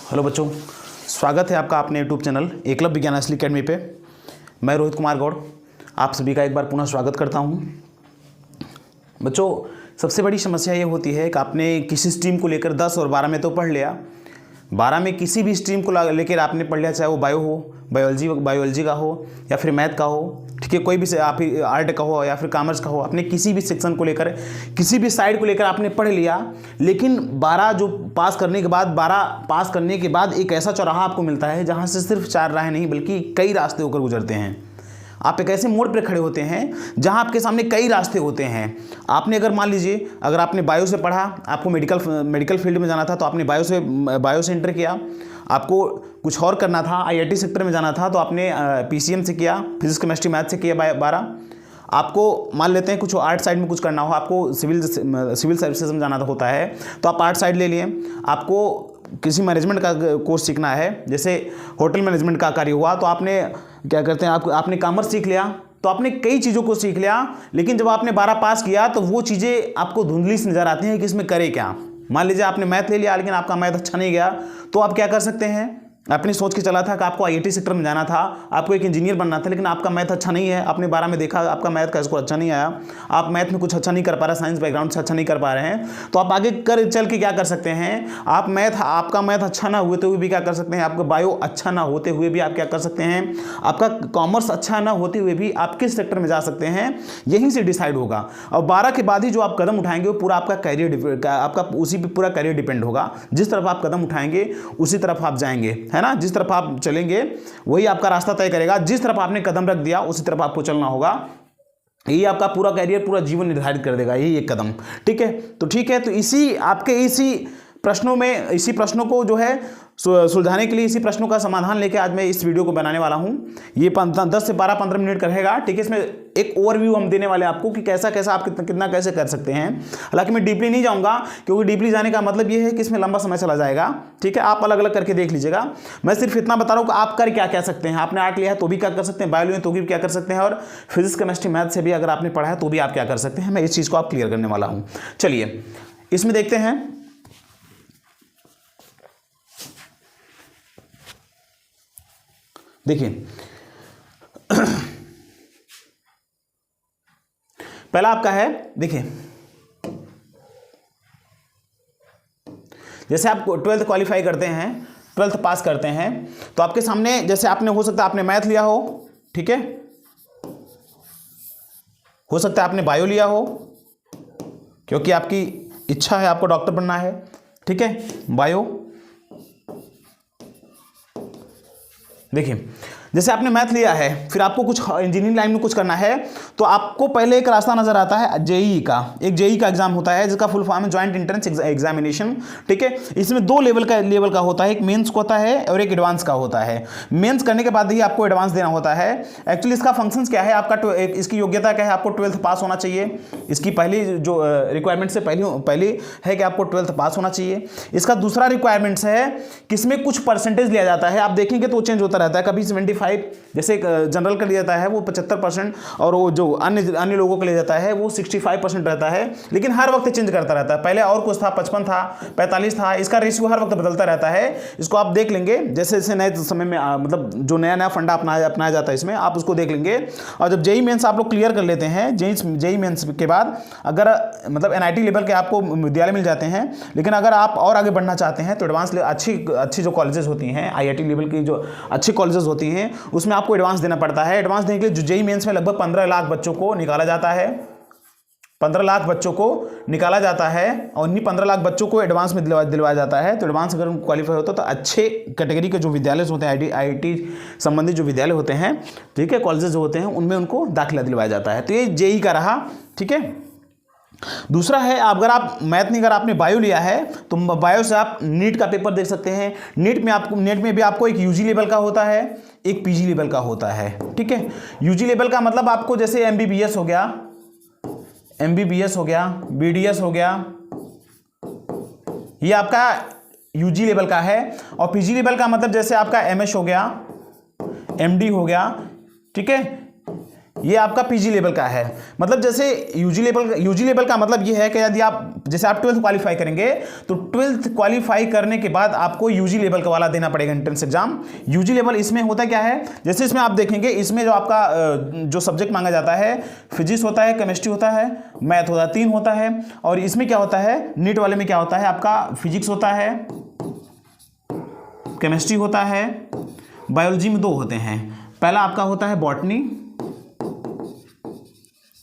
Hello बच्चों, स्वागत है आपका अपने यूट्यूब चैनल एकलव्य विज्ञान असली अकेडमी पे। मैं रोहित कुमार गौड़ आप सभी का एक बार पुनः स्वागत करता हूं। बच्चों, सबसे बड़ी समस्या ये होती है कि आपने किसी स्ट्रीम को लेकर 10 और 12 में तो पढ़ लिया, 12 में किसी भी स्ट्रीम को लेकर आपने पढ़ लिया, चाहे वो बायो हो, बायोलॉजी का हो या फिर मैथ का हो, ठीक है, कोई भी आप आर्ट का हो या फिर कॉमर्स का हो, आपने किसी भी सेक्शन को लेकर किसी भी साइड को लेकर आपने पढ़ लिया। लेकिन 12 पास करने के बाद एक ऐसा चौराहा आपको मिलता है जहाँ से सिर्फ 4 राहें नहीं बल्कि कई रास्ते होकर गुजरते हैं। आप एक ऐसे मोड़ पर खड़े होते हैं जहां आपके सामने कई रास्ते होते हैं। आपने अगर मान लीजिए अगर आपने बायो से पढ़ा, आपको मेडिकल फील्ड में जाना था तो आपने बायो से एंटर किया। आपको कुछ और करना था, आईआईटी सेक्टर में जाना था तो आपने पीसीएम से किया, फिजिक्स केमिस्ट्री मैथ से किया 12। आपको मान लेते हैं कुछ आर्ट साइड में कुछ करना हो, आपको सिविल सर्विसेज में जाना होता है तो आप आर्ट साइड ले लिए। आपको किसी मैनेजमेंट का कोर्स सीखना है, जैसे होटल मैनेजमेंट का कार्य हुआ तो आपने क्या करते हैं, आपने कॉमर्स सीख लिया, तो आपने कई चीज़ों को सीख लिया। लेकिन जब आपने 12 पास किया तो वो चीज़ें आपको धुंधली से नजर आती हैं कि इसमें करे क्या। मान लीजिए आपने मैथ ले लिया लेकिन आपका मैथ अच्छा नहीं गया, तो आप क्या कर सकते हैं, आपने सोच के चला था कि आपको आईआईटी सेक्टर में जाना था, आपको एक इंजीनियर बनना था, लेकिन आपका मैथ अच्छा नहीं है। आपने 12 में देखा आपका मैथ का स्कोर अच्छा नहीं आया, आप मैथ में कुछ अच्छा नहीं कर पा रहे, साइंस बैकग्राउंड से अच्छा नहीं कर पा रहे हैं, तो आप आगे चल के क्या कर सकते हैं, आपका मैथ अच्छा ना होते हुए भी क्या कर सकते हैं, आपका बायो अच्छा ना होते हुए भी आप क्या कर सकते हैं, आपका कॉमर्स अच्छा ना होते हुए भी आप किस सेक्टर में जा सकते हैं, यहीं से डिसाइड होगा। और 12 के बाद ही जो आप कदम उठाएंगे वो पूरा आपका करियर, आपका उसी पर पूरा करियर डिपेंड होगा। जिस तरफ आप कदम उठाएंगे उसी तरफ आप जाएंगे, है ना। जिस तरफ आप चलेंगे वही आपका रास्ता तय करेगा। जिस तरफ आपने कदम रख दिया उसी तरफ आपको चलना होगा। यही आपका पूरा करियर, पूरा जीवन निर्धारित कर देगा, यही एक कदम। ठीक है, तो इसी प्रश्नों को जो है सुलझाने के लिए, इसी प्रश्नों का समाधान लेके आज मैं इस वीडियो को बनाने वाला हूं। ये 10 से 12-15 मिनट का रहेगा। ठीक है, इसमें एक ओवरव्यू हम देने वाले आपको कि कैसा आप कितना कैसे कर सकते हैं। हालांकि मैं डीपली नहीं जाऊंगा क्योंकि डीपली जाने का मतलब ये है कि इसमें लंबा समय चला जाएगा। ठीक है, आप अलग अलग करके देख लीजिएगा। मैं सिर्फ इतना बता रहा हूं कि आप कर क्या सकते हैं। आपने आर्ट लिया है तो भी क्या कर सकते हैं, बायो लिया तो भी क्या कर सकते हैं, और फिजिक्स केमिस्ट्री मैथ से भी अगर आपने पढ़ा है तो भी आप क्या कर सकते हैं। मैं इस चीज़ को आप क्लियर करने वाला हूँ। चलिए इसमें देखते हैं। देखिए पहला आपका है, देखिए जैसे आप 12th क्वालिफाई करते हैं, 12th पास करते हैं, तो आपके सामने जैसे आपने हो सकता है आपने मैथ लिया हो, ठीक है, हो सकता है आपने बायो लिया हो क्योंकि आपकी इच्छा है, आपको डॉक्टर बनना है। ठीक है, बायो। देखिए जैसे आपने मैथ लिया है, फिर आपको कुछ इंजीनियरिंग लाइन में कुछ करना है, तो आपको पहले एक रास्ता नजर आता है जेईई का। एक जेईई का एग्जाम होता है जिसका फुल फॉर्म है ज्वाइंट एंट्रेंस एग्जामिनेशन। ठीक है, इसमें 2 लेवल का होता है, एक मेंस का होता है और एक एडवांस का होता है। मेंस करने के बाद ही आपको एडवांस देना होता है। एक्चुअली इसका फंक्शंस क्या है, आपका इसकी योग्यता क्या है, आपको 12th पास होना चाहिए। इसकी पहली जो रिक्वायरमेंट से पहली है कि आपको 12th पास होना चाहिए। इसका दूसरा रिक्वायरमेंट्स है कि इसमें कुछ परसेंटेज लिया जाता है। आप देखेंगे तो चेंज होता रहता है, कभी 75, जैसे जनरल का लिया जाता है वो 75%, और वो जो अन्य लोगों का लिया जाता है वो 65% रहता है। लेकिन हर वक्त चेंज करता रहता है, पहले और कुछ था, 55 था, 45 था, इसका रेशियो हर वक्त बदलता रहता है। इसको आप देख लेंगे, जैसे जैसे नए समय में मतलब जो नया फंडा अपनाया जाता है इसमें, आप उसको देख लेंगे। और जब जेईई मेंस आप लोग क्लियर कर लेते हैं, जेईई मेंस के बाद अगर मतलब एनआईटी लेवल के आपको विद्यालय मिल जाते हैं, लेकिन अगर आप और आगे बढ़ना चाहते हैं तो एडवांस अच्छी जो कॉलेजेस होती हैं, आईआईटी लेवल की जो अच्छी कॉलेजेस होती हैं उसमें आपको एडवांस देना पड़ता है। एडवांस देने के लिए जेईई मेंस में लगभग 15 लाख बच्चों को निकाला जाता है, 15 लाख बच्चों को निकाला जाता है, और इन्हीं 15 लाख बच्चों को एडवांस में दिलवाया जाता है। तो एडवांस अगर क्वालिफाई होता है तो अच्छे कैटेगरी के जो विद्यालय होते हैं, आईआईटी संबंधित जो विद्यालय होते हैं, ठीक है, कॉलेजेस जो होते हैं, उनमें उनको दाखिला दिलवाया जाता है। तो ये जेईई का रहा। ठीक है, दूसरा है, अगर आप मैथ नहीं, अगर आपने बायो लिया है तो बायो से आप नीट का पेपर देख सकते हैं। नीट में भी आपको एक यूजी लेवल का होता है, एक पीजी लेवल का होता है। ठीक है, यूजी लेवल का मतलब आपको जैसे एमबीबीएस हो गया, बीडीएस हो गया, ये आपका यूजी लेवल का है। और पीजी लेवल का मतलब जैसे आपका एमएस हो गया, एमडी हो गया। ठीक है, ये आपका पीजी लेवल का है। मतलब जैसे यूजी लेवल का मतलब ये है कि यदि आप जैसे आप 12th क्वालिफाई करेंगे तो 12th क्वालिफाई करने के बाद आपको यूजी लेवल का वाला देना पड़ेगा एंट्रेंस एग्जाम। यूजी लेवल इसमें होता क्या है, जैसे इसमें आप देखेंगे इसमें जो आपका जो सब्जेक्ट मांगा जाता है, फिजिक्स होता है, केमिस्ट्री होता है, मैथ होता है, 3 होता है। और इसमें क्या होता है, नीट वाले में क्या होता है, आपका फिजिक्स होता है, केमिस्ट्री होता है, बायोलॉजी में 2 होते हैं। पहला आपका होता है बॉटनी,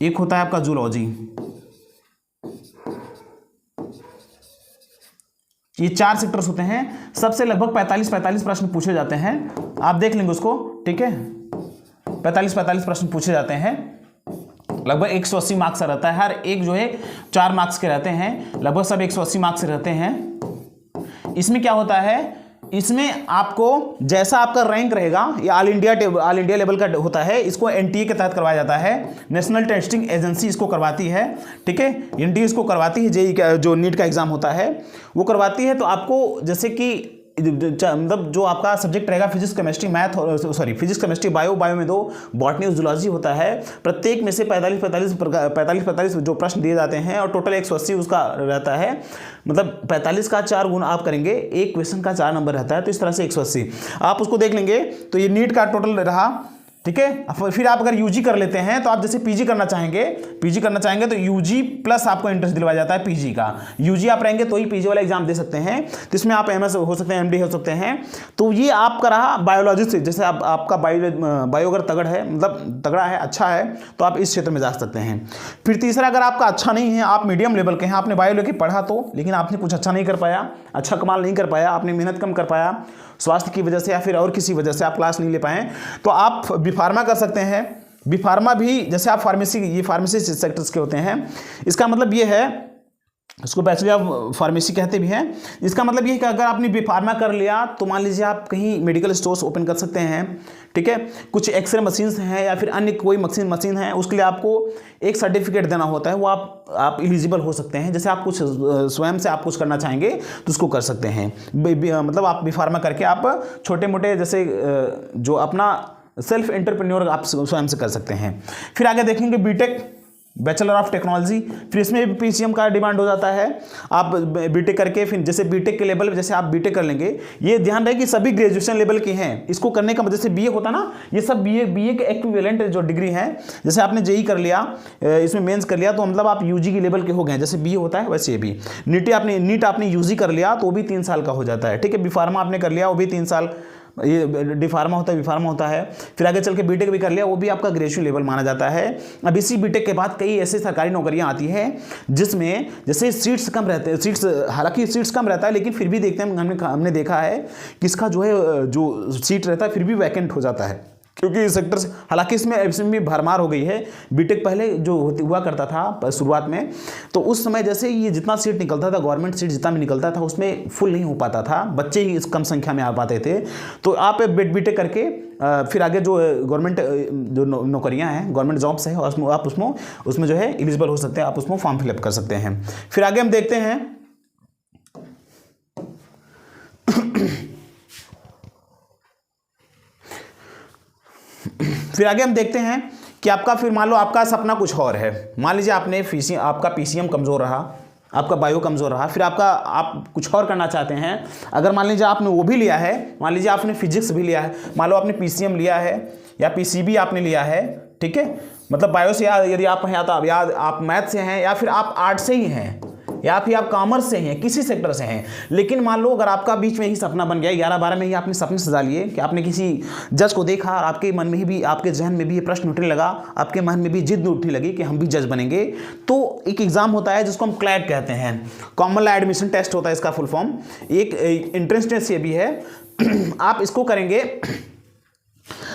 एक होता है आपका जूलॉजी। ये 4 सेक्टर्स होते हैं। सबसे लगभग 45 प्रश्न पूछे जाते हैं, आप देख लेंगे उसको, ठीक है। 45 प्रश्न पूछे जाते हैं, लगभग 180 मार्क्स का रहता है। हर एक जो है 4 मार्क्स के रहते हैं, लगभग सब 180 मार्क्स से रहते हैं। इसमें क्या होता है, इसमें आपको जैसा आपका रैंक रहेगा, ये ऑल इंडिया लेवल का होता है, इसको एनटीए के तहत करवाया जाता है। नेशनल टेस्टिंग एजेंसी इसको करवाती है, ठीक है। एनटीए इसको करवाती है, जेईई का जो नीट का एग्जाम होता है वो करवाती है। तो आपको जैसे कि मतलब जो आपका सब्जेक्ट रहेगा फिजिक्स केमिस्ट्री मैथ और फिजिक्स केमिस्ट्री बायो में 2, बॉटनी और जूलॉजी होता है। प्रत्येक में से 45 जो प्रश्न दिए जाते हैं और टोटल 180 उसका रहता है। मतलब 45 का 4 गुना आप करेंगे, एक क्वेश्चन का 4 नंबर रहता है, तो इस तरह से 180 आप उसको देख लेंगे। तो ये नीट का टोटल रहा, ठीक है। फिर आप अगर यूजी कर लेते हैं तो आप जैसे पीजी करना चाहेंगे तो यूजी प्लस आपको इंटरेस्ट दिलवाया जाता है पीजी का। यूजी आप रहेंगे तो ही पीजी वाला एग्जाम दे सकते हैं, तो इसमें आप एमएस हो सकते हैं, एमडी हो सकते हैं। तो ये आपका रहा बायोलॉजी से, जैसे आपका बायो अगर तगड़ है, मतलब तगड़ा है, अच्छा है, तो आप इस क्षेत्र में जा सकते हैं। फिर तीसरा, अगर आपका अच्छा नहीं है, आप मीडियम लेवल के हैं, आपने बायो लेके पढ़ा तो, लेकिन आपने कुछ अच्छा नहीं कर पाया, अच्छा कमाल नहीं कर पाया, आपने मेहनत कम कर पाया, स्वास्थ्य की वजह से या फिर और किसी वजह से आप क्लास नहीं ले पाए, तो आप बी.फार्मा कर सकते हैं। बी.फार्मा भी जैसे आप ये फार्मेसी सेक्टर्स के होते हैं, इसका मतलब ये है, इसको बैचलर ऑफ फार्मेसी कहते भी हैं। इसका मतलब ये है कि अगर आपने बी.फार्मा कर लिया तो मान लीजिए आप कहीं मेडिकल स्टोर्स ओपन कर सकते हैं, ठीक है। कुछ एक्सरे मशीन्स हैं या फिर अन्य कोई मशीन है, उसके लिए आपको एक सर्टिफिकेट देना होता है, वो आप एलिजिबल हो सकते हैं। जैसे आप कुछ स्वयं से आप कुछ करना चाहेंगे तो उसको कर सकते हैं। मतलब आप बी.फार्मा करके आप छोटे मोटे जैसे जो अपना सेल्फ एंटरप्रेन्योर आप स्वयं से कर सकते हैं। फिर आगे देखेंगे बीटेक, बैचलर ऑफ टेक्नोलॉजी। फिर इसमें भी पीसीएम का डिमांड हो जाता है। आप बीटेक करके फिर जैसे बीटेक के लेवल, जैसे आप बीटेक कर लेंगे, ये ध्यान रहे कि सभी ग्रेजुएशन लेवल के हैं। इसको करने का जैसे बीए होता ना, ये सब बीए के इक्विवेलेंट जो डिग्री है। जैसे आपने जेईई कर लिया, इसमें मेंस कर लिया, तो मतलब आप यूजी के लेवल के हो गए। जैसे बीए होता है वैसे ये भी नीट आपने यूजी कर लिया तो वो भी 3 साल का हो जाता है, ठीक है। बी.फार्मा आपने कर लिया, वो भी 3 साल, ये डी.फार्मा होता है, बी.फार्मा होता है। फिर आगे चल के बीटेक भी कर लिया, वो भी आपका ग्रेजुएशन लेवल माना जाता है। अब इसी बीटेक के बाद कई ऐसे सरकारी नौकरियां आती हैं जिसमें जैसे सीट्स कम रहते हैं, हालांकि सीट्स कम रहता है, लेकिन फिर भी देखते हैं, हमने देखा है कि इसका जो है जो सीट रहता है फिर भी वैकेंट हो जाता है, क्योंकि सेक्टर से, हालांकि इसमें भी भरमार हो गई है। बीटेक पहले जो हुआ करता था शुरुआत में, तो उस समय जैसे ये जितना सीट निकलता था, गवर्नमेंट सीट जितना भी निकलता था, उसमें फुल नहीं हो पाता था, बच्चे ही कम संख्या में आ पाते थे। तो आप बीटेक करके फिर आगे जो गवर्नमेंट जो नौकरियां हैं, गवर्नमेंट जॉब्स हैं, आप उसमें जो है एलिजिबल हो सकते हैं, आप उसमें फॉर्म फिलअप कर सकते हैं। फिर आगे हम देखते हैं कि आपका, फिर मान लो आपका सपना कुछ और है। मान लीजिए आपका पीसीएम कमज़ोर रहा, आपका बायो कमज़ोर रहा, फिर आप कुछ और करना चाहते हैं। अगर मान लीजिए आपने वो भी लिया है, मान लीजिए आपने फिजिक्स भी लिया है, मान लो आपने पीसीएम लिया है या पीसीबी आपने लिया है, ठीक है। मतलब बायो से यदि आप हैं, तो आप मैथ से हैं, या फिर आप आर्ट से ही हैं, या फिर आप कॉमर्स से हैं, किसी सेक्टर से हैं। लेकिन मान लो अगर आपका बीच में ही सपना बन गया, 11-12 में ही आपने सपने सजा लिए कि आपने किसी जज को देखा, और आपके मन में भी, आपके जहन में भी ये प्रश्न उठने लगा, आपके मन में भी जिद उठने लगी कि हम भी जज बनेंगे। तो एक एग्जाम होता है जिसको हम क्लैट कहते हैं, कॉमन एडमिशन टेस्ट होता है इसका फुल फॉर्म। एक एंट्रेंस टेस्ट ये भी है, आप इसको करेंगे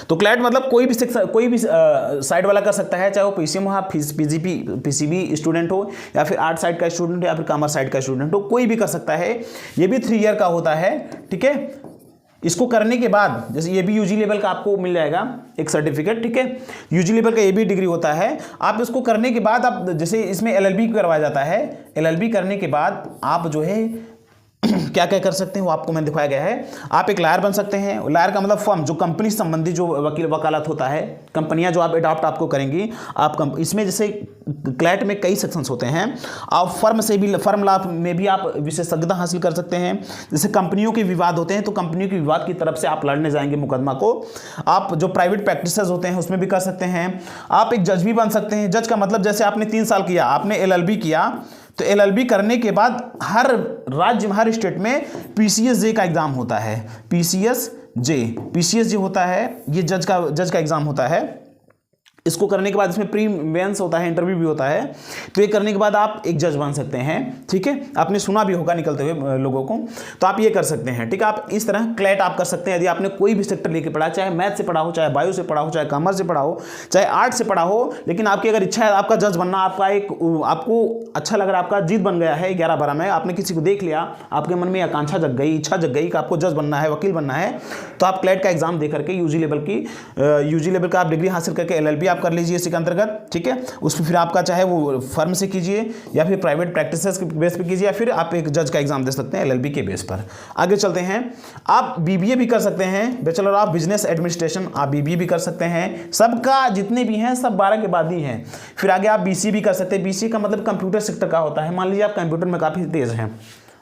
तो क्लैट मतलब कोई भी साइड वाला कर सकता है, चाहे वो पीसीएम हो, पीसीबी स्टूडेंट हो, या फिर आर्ट साइड का स्टूडेंट हो, या फिर कॉमर्स साइड का स्टूडेंट हो, कोई भी कर सकता है। ये भी 3 ईयर का होता है, ठीक है। इसको करने के बाद जैसे ये भी यूजी लेवल का आपको मिल जाएगा एक सर्टिफिकेट, ठीक है। यूजी लेवल का ये भी डिग्री होता है। आप इसको करने के बाद आप जैसे इसमें एलएलबी करवाया जाता है, एलएलबी करने के बाद आप जो है क्या क्या कर सकते हैं वो आपको मैंने दिखाया गया है। आप एक लायर बन सकते हैं। लायर का मतलब फर्म, जो कंपनी संबंधी जो वकालत होता है, कंपनियां जो आप अडॉप्ट आपको करेंगी, आप इसमें जैसे क्लैट में कई सेक्शंस होते हैं। आप फर्म से भी, फर्म लॉ में भी आप विशेषज्ञता हासिल कर सकते हैं। जैसे कंपनियों के विवाद होते हैं तो कंपनियों के विवाद की तरफ से आप लड़ने जाएंगे मुकदमा को। आप जो प्राइवेट प्रैक्टिसेस होते हैं उसमें भी कर सकते हैं। आप एक जज भी बन सकते हैं। जज का मतलब जैसे आपने 3 साल किया, आपने LLB किया, तो LLB करने के बाद हर राज्य में, हर स्टेट में PCSJ का एग्जाम होता है। PCSJ होता है, ये जज का एग्जाम होता है। इसको करने के बाद इसमें प्री मेंस होता है, इंटरव्यू भी होता है। तो ये करने के बाद आप एक जज बन सकते हैं। ठीक है, आपने सुना भी होगा निकलते हुए लोगों को, तो आप ये कर सकते हैं। ठीक है, आप इस तरह क्लैट आप कर सकते हैं। यदि आपने कोई भी सेक्टर लेके पढ़ा, चाहे मैथ से पढ़ा हो, चाहे बायो से पढ़ा हो, चाहे कॉमर्स से पढ़ा हो, चाहे आर्ट से पढ़ा हो, लेकिन आपकी अगर इच्छा है आपका जज बनना, आपको अच्छा लग रहा है, आपका जीत बन गया है 11-12 में, आपने किसी को देख लिया, आपके मन में आकांक्षा जग गई, इच्छा जग गई कि आपको जज बनना है, वकील बनना है, तो आप क्लैट का एग्जाम दे करके यूजी लेवल का आप डिग्री हासिल करके LLB आप कर लीजिए इसी के अंतर्गत। ठीक है, उसमें फिर आपका चाहे वो फर्म से कीजिए या फिर प्राइवेट प्रैक्टिसेस के बेस पे कीजिए, या फिर आप एक जज का एग्जाम दे सकते हैं LLB के बेस पर। आगे चलते हैं, आप BBA भी कर सकते हैं, बैचलर ऑफ बिजनेस एडमिनिस्ट्रेशन, आप BBA भी कर सकते हैं। सबका जितने भी हैं सब 12 के बाद ही हैं। फिर आगे आप BCA भी कर सकते हैं। BCA का मतलब कंप्यूटर सेक्टर का होता है। मान लीजिए आप कंप्यूटर में काफ़ी तेज हैं,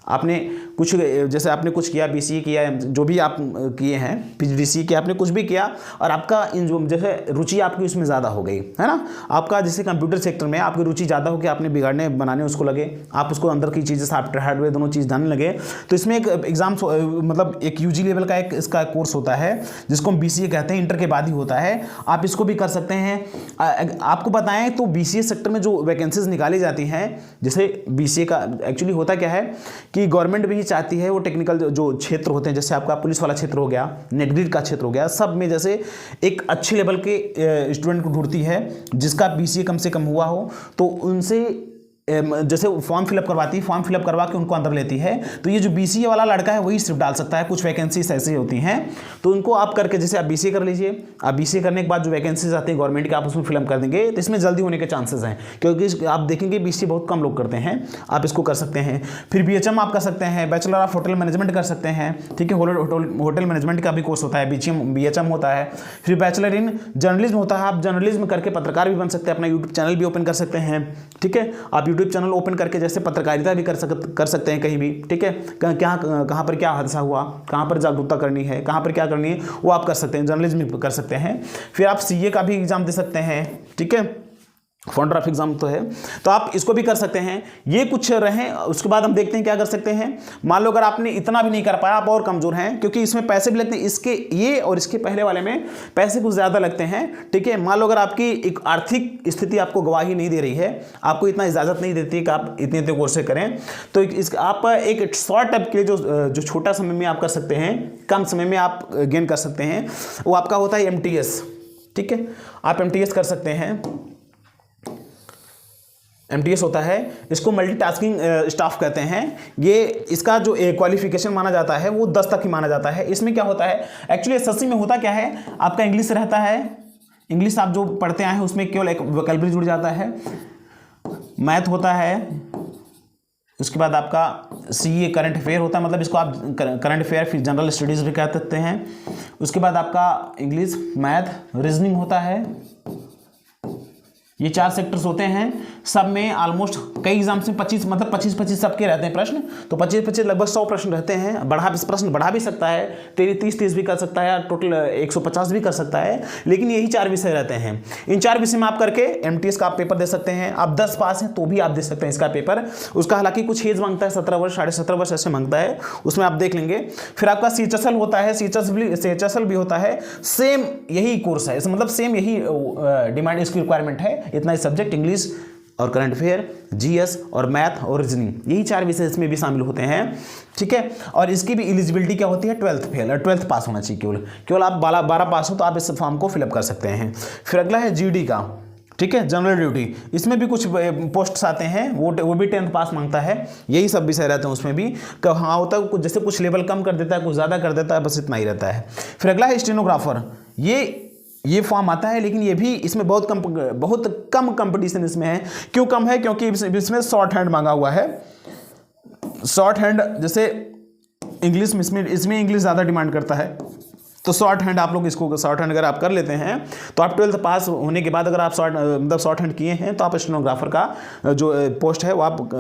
आपने कुछ, जैसे आपने कुछ किया, BCA किया, जो भी आप किए हैं, PGDCA किया, आपने कुछ भी किया और आपका इन जो जैसे रुचि आपकी उसमें ज़्यादा हो गई है ना, आपका जैसे कंप्यूटर सेक्टर में आपकी रुचि ज़्यादा हो कि आपने बिगाड़ने बनाने उसको लगे, आप उसको अंदर की चीज़ें सॉफ्टवेयर हार्डवेयर दोनों चीज़ जानने लगे, तो इसमें एक एग्जाम मतलब एक UG लेवल का एक इसका कोर्स होता है जिसको हम BCA कहते हैं, इंटर के बाद ही होता है। आप इसको भी कर सकते हैं। आपको बताएं तो BCA सेक्टर में जो वैकेंसीज निकाली जाती हैं, जैसे BCA का एक्चुअली होता क्या है कि गवर्नमेंट भी चाहती है वो टेक्निकल जो क्षेत्र होते हैं, जैसे आपका पुलिस वाला क्षेत्र हो गया, नेटग्रिड का क्षेत्र हो गया, सब में जैसे एक अच्छे लेवल के स्टूडेंट को ढूंढती है जिसका BCA कम से कम हुआ हो, तो उनसे जैसे फॉर्म फिलअप करवाती है, फॉर्म फिलअप करवा के उनको अंदर लेती है। तो ये जो BCA वाला लड़का है वही सिर्फ डाल सकता है। कुछ वैकेंसीज ऐसी होती हैं तो उनको आप करके, जैसे आप BCA कर लीजिए, आप BCA करने के बाद जो वैकेंसीज आती है गवर्नमेंट के, आप उसमें फिलअप कर देंगे तो इसमें जल्दी होने के चांसेस हैं, क्योंकि आप देखेंगे BCA बहुत कम लोग करते हैं। आप इसको कर सकते हैं। फिर BHM आप कर सकते हैं, बैचलर ऑफ होटल मैनेजमेंट कर सकते हैं। ठीक है, होटल मैनेजमेंट का भी कोर्स होता है, BHM होता है। फिर बैचलर इन जर्नलिज्म होता है, आप जर्नलिज्म करके पत्रकार भी बन सकते हैं, अपना यूट्यूब चैनल भी ओपन कर सकते हैं। ठीक है, आप यूट्यूब चैनल ओपन करके जैसे पत्रकारिता भी कर सकते हैं कहीं भी। ठीक है, कहाँ पर क्या हादसा हुआ, कहाँ पर जागरूकता करनी है, कहाँ पर क्या करनी है, वो आप कर सकते हैं, जर्नलिज्म भी कर सकते हैं। फिर आप CA का भी एग्जाम दे सकते हैं। ठीक है, फाउंडर ऑफ एग्जाम तो है, तो आप इसको भी कर सकते हैं। ये कुछ रहे, उसके बाद हम देखते हैं क्या कर सकते हैं। मान लो अगर आपने इतना भी नहीं कर पाया, आप और कमजोर हैं, क्योंकि इसमें पैसे भी लगते हैं, इसके ये और इसके पहले वाले में पैसे कुछ ज़्यादा लगते हैं। ठीक है, मान लो अगर आपकी एक आर्थिक स्थिति आपको गवाही नहीं दे रही है, आपको इतना इजाज़त नहीं देती कि आप इतने कोर्स करें, तो आप एक शॉर्ट टर्म के लिए जो छोटा समय में आप कर सकते हैं, कम समय में आप गेन कर सकते हैं, वो आपका होता है MTS। ठीक है, आप MTS कर सकते हैं। MTS होता है, इसको मल्टीटास्किंग स्टाफ कहते हैं। ये इसका जो क्वालिफिकेशन माना जाता है वो 10 तक ही माना जाता है। इसमें क्या होता है, एक्चुअली SSC में होता क्या है, आपका इंग्लिश रहता है, इंग्लिश आप जो पढ़ते आए हैं उसमें केवल एक वोकैबुलरी जुड़ जाता है, मैथ होता है, उसके बाद आपका CA करंट अफेयर होता है, मतलब इसको आप करंट अफेयर फिर जनरल स्टडीज़ भी कह सकते हैं। उसके बाद आपका इंग्लिश, मैथ, रीजनिंग होता है। ये 4 सेक्टर्स होते हैं। सब में ऑलमोस्ट कई एग्जाम्स में 25 सबके रहते हैं प्रश्न, तो 25 लगभग 100 प्रश्न रहते हैं। प्रश्न बढ़ा भी सकता है, 30 भी कर सकता है, टोटल 150 भी कर सकता है, लेकिन यही 4 विषय रहते हैं। इन 4 विषय में आप करके MTS का आप पेपर दे सकते हैं। आप 10 पास हैं तो भी आप दे सकते हैं इसका पेपर। उसका हालांकि कुछ एज मांगता है, 17 वर्ष 17.5 वर्ष ऐसे मांगता है, उसमें आप देख लेंगे। फिर आपका CHSL होता है, CHSL भी होता है, सेम यही कोर्स है, मतलब सेम यही डिमांड, इसकी रिक्वायरमेंट है। इतना ही सब्जेक्ट, इंग्लिश और करंट अफेयर, GS और मैथ और रीजनिंग, यही 4 विषय इसमें भी शामिल होते हैं। ठीक है, और इसकी भी एलिजिबिलिटी क्या होती है, 12th फेल और 12th पास होना चाहिए। केवल आप 12 पास हो तो आप इस फॉर्म को फिलअप कर सकते हैं। फिर अगला है GD का। ठीक है, जनरल ड्यूटी, इसमें भी कुछ पोस्ट्स आते हैं, वो भी 10th पास मांगता है। यही सब विषय रहते हैं उसमें भी। हाँ होता है, जैसे कुछ लेवल कम कर देता है, कुछ ज़्यादा कर देता है, बस इतना ही रहता है। फिर अगला है स्टेनोग्राफर। ये फॉर्म आता है, लेकिन ये भी इसमें बहुत कम कंपटीशन इसमें है। क्यों कम है, क्योंकि इसमें शॉर्ट हैंड मांगा हुआ है। शॉर्ट हैंड, जैसे इंग्लिश में इसमें इंग्लिश ज़्यादा डिमांड करता है, तो शॉर्ट हैंड आप लोग इसको शॉर्ट हैंड अगर आप कर लेते हैं तो आप 12th पास होने के बाद अगर आप शॉर्ट हैंड किए हैं तो आप स्टेनोग्राफर का जो पोस्ट है वो आप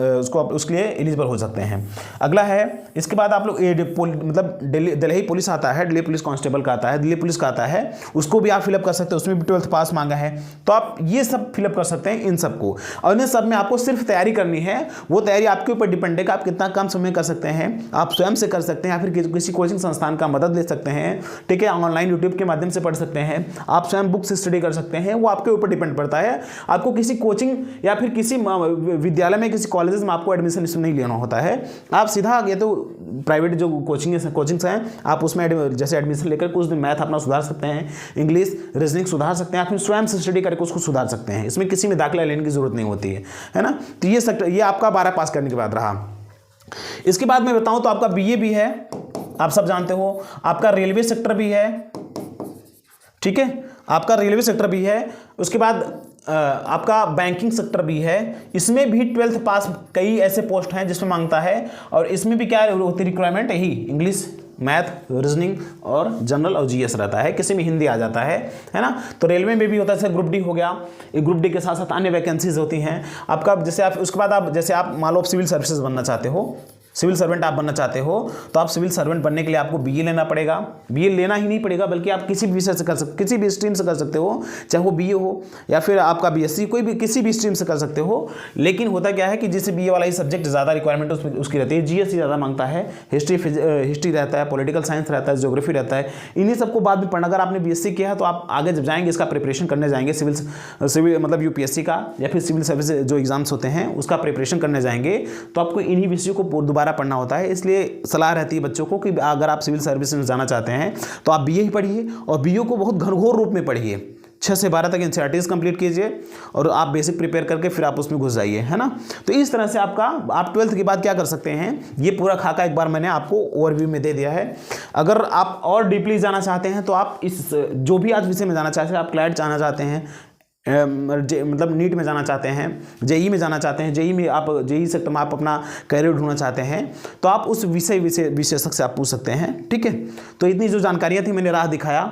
उसके लिए एलिजिबल हो सकते हैं। अगला है, इसके बाद आप लोग मतलब दिल्ली पुलिस आता है, दिल्ली पुलिस कांस्टेबल का आता है, दिल्ली पुलिस का आता है, उसको भी आप फिलअप कर सकते हैं, उसमें भी 12th पास मांगा है, तो आप ये सब फिलअप कर सकते हैं इन सबको। और इन सब में आपको सिर्फ तैयारी करनी है, वो तैयारी आपके ऊपर डिपेंड है कि आप कितना कम समय कर सकते हैं, आप स्वयं से कर सकते हैं या फिर किसी कोचिंग संस्थान का मदद ले सकते हैं, ठीक है, ऑनलाइन यूट्यूब के माध्यम से पढ़ सकते हैं, आप स्वयं बुक से स्टडी कर सकते हैं, वो आपके ऊपर डिपेंड पड़ता है। आपको किसी कोचिंग या फिर किसी विद्यालय में, किसी कॉलेजेस में आपको एडमिशन इसमें नहीं लेना होता है, आप सीधा ये तो प्राइवेट जो कोचिंग्स हैं आप उसमें जैसे एडमिशन लेकर कुछ दिन मैथ अपना सुधार सकते हैं, इंग्लिश रीजनिंग सुधार सकते हैं, आप फिर स्वयं से स्टडी करके उसको सुधार सकते हैं, इसमें किसी में दाखिला लेने की जरूरत नहीं होती है ना। तो ये आपका 12 पास करने के बाद रहा। इसके बाद मैं बताऊं तो आपका बीए भी है, आप सब जानते हो, आपका रेलवे सेक्टर भी है, ठीक है, आपका रेलवे सेक्टर भी है, उसके बाद आपका बैंकिंग सेक्टर भी है, इसमें भी 12th पास कई ऐसे पोस्ट हैं जिसमें मांगता है, और इसमें भी क्या होती है रिक्वायरमेंट, यही इंग्लिश, मैथ, रीजनिंग और जनरल और जीएस रहता है, किसी में हिंदी आ जाता है ना। तो रेलवे में भी होता है, जैसे ग्रुप डी हो गया, ग्रुप डी के साथ साथ अन्य वैकेंसीज होती हैं आपका, जैसे आप उसके बाद आप जैसे आप मान लो सिविल सर्विसेज बनना चाहते हो, सिविल सर्वेंट आप बनना चाहते हो, तो आप सिविल सर्वेंट बनने के लिए आपको बीए लेना पड़ेगा, बीए लेना ही नहीं पड़ेगा बल्कि आप किसी भी विषय से कर सकते, किसी भी स्ट्रीम से कर सकते हो, चाहे वो बीए हो या फिर आपका बीएससी, कोई भी किसी भी स्ट्रीम से कर सकते हो। लेकिन होता क्या है कि जिससे बीए वाला ही सब्जेक्ट ज़्यादा रिक्वायरमेंट उसकी रहती है, जीएस ज़्यादा मांगता है, हिस्ट्री रहता है, पॉलिटिकल साइंस रहता है, ज्योग्राफी रहता है, इन्हीं सबको बाद में पढ़ना। अगर आपने बीएससी किया है तो आप आगे जब जाएंगे इसका प्रिपरेशन करने जाएंगे, सिविल मतलब यूपीएससी का या फिर सिविल सर्विस जो एग्जाम्स होते हैं उसका प्रिपरेशन करने जाएंगे, तो आपको इन्हीं विषयों को दोबारा पढ़ना होता है। इसलिए सलाह रहती है बच्चों को कि अगर आप सिविल सर्विस में जाना चाहते हैं तो आप बीए ही पढ़िए, और बीए को बहुत घनघोर रूप में पढ़िए, 6 से 12 तक एनसीईआरटीज कंप्लीट कीजिए और आप बेसिक प्रिपेयर करके फिर आप उसमें घुस जाइए, है ना। तो इस तरह से आप 12th के बाद क्या कर सकते हैं, ये पूरा खाका एक बार मैंने आपको ओवरव्यू में दे दिया है। अगर आप और डीपली जाना चाहते हैं तो आप इस जो भी आज विषय में जाना चाहते हैं, आप क्लैट जाना चाहते हैं, मतलब नीट में जाना चाहते हैं, जेई में जाना चाहते हैं, जेई में आप जेई सेक्टर में आप अपना करियर ढूंढना चाहते हैं, तो आप उस विशेषज्ञ से आप पूछ सकते हैं, ठीक है। तो इतनी जो जानकारियाँ थी मैंने राह दिखाया,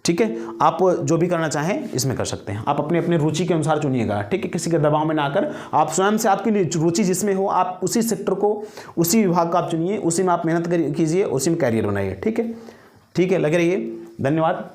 ठीक है। आप जो भी करना चाहें इसमें कर सकते हैं, आप अपने अपने रुचि के अनुसार चुनिएगा, ठीक है, किसी के दबाव में ना आकर आप स्वयं से आपकी रुचि जिसमें हो आप उसी सेक्टर को, उसी विभाग का आप चुनिए, उसी में आप मेहनत कीजिए, उसी में कैरियर बनाइए, ठीक है। लगे रहिए, धन्यवाद।